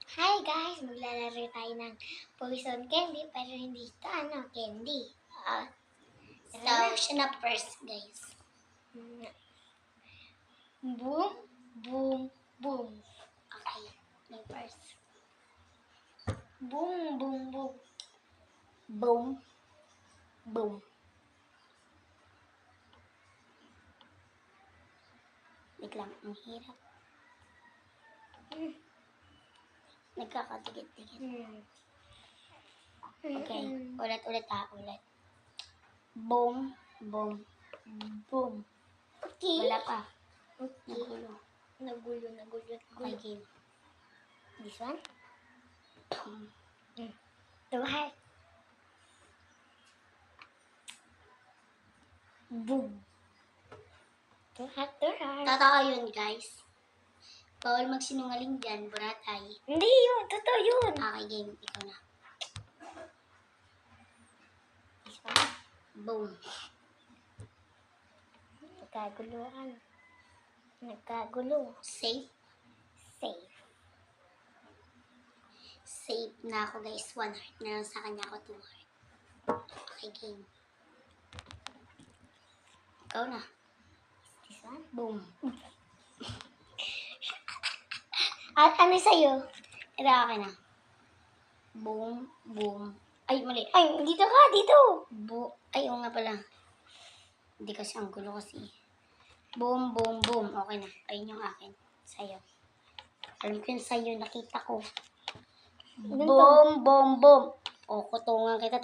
Hi guys! Maglalaro tayo ng poison candy pero hindi ito candy. So, siya na first guys. Boom, boom, boom. Okay, may first. Boom, boom, boom. Boom, boom. Wait lang, ang hirap. Nagkakatigit-tigit. Okay, ulit ulit. Boom, boom, boom. Okay. Wala pa. Okay. Nagulo. Okay, game. This one? Two heart. Boom. Two heart. Totoo yun, guys. Bawal magsinungaling dyan, buratay. Hindi yun, totoo yun. Okay, game. Ikaw na. This one? Boom. Nagkagulo. Safe na ako guys. 1 heart na lang sa kanya ako 2 heart. Okay, game. Ikaw na. This one? Boom. At ano sa'yo? Ito akin na. Boom, boom. Ay, mali. Ay, dito ka, dito. Ay, oo nga pala. Hindi kasi ang gulo kasi. Boom, boom, boom. Okay na. Ayun yung akin. Sa'yo. Alam ko yun sa'yo. Nakita ko. Boom, boom, boom. O, kutungan kita.